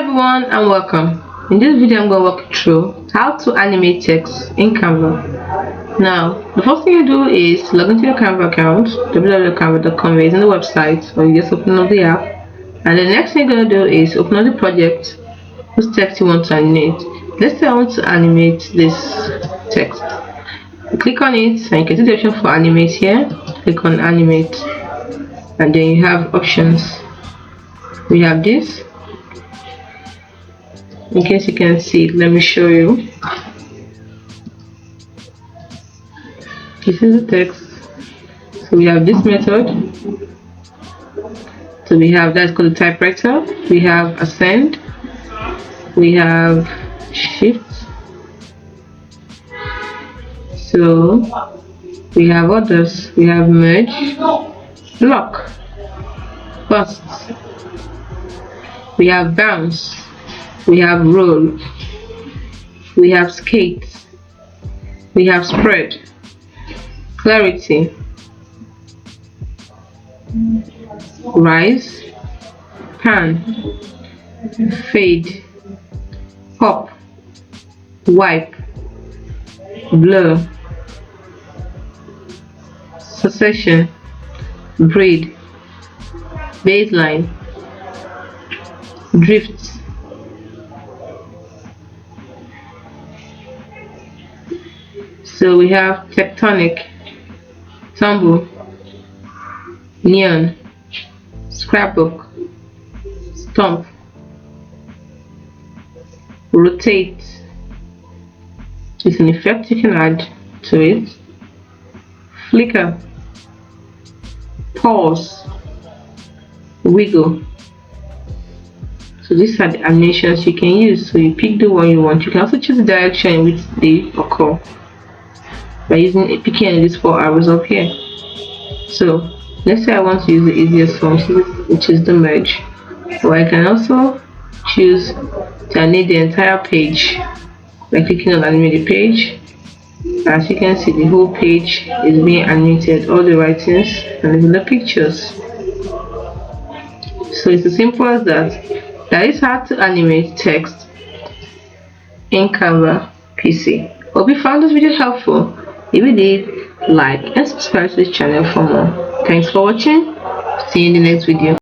everyone and welcome. In this video I'm going to walk you through how to animate text in Canva. Now the first thing you do is log into your Canva account. www.canva.com is in the website, or you just open up the app, and the next thing you're going to do is open up the project whose text you want to animate. Let's say I want to animate this text. You click on it and you can see the option for animate here. Click on animate and then you have options. We have this. In case you can see it, let me show you. This is the text. So we have this method. So we have that's called the typewriter. We have ascend. We have shift. So we have others. We have merge, lock, bust. We have bounce. We have roll. We have skate. We have spread, clarity, rise, pan, fade, pop, wipe, blur, succession, braid, baseline, drift. So we have tectonic, tumble, neon, scrapbook, stomp, rotate. It's an effect you can add to it. Flicker, pause, wiggle. So these are the animations you can use. So you pick the one you want. You can also choose the direction in which they occur by picking any of these 4 arrows up here. So let's say I want to use the easiest one, which is the merge. Or I can also choose to animate the entire page by clicking on animate the page. As you can see, the whole page is being animated, all the writings and even the pictures. So it's as simple as that. That is how to animate text in Canva PC. Hope you found this video helpful. If you did, like and subscribe to this channel for more. Thanks for watching. See you in the next video.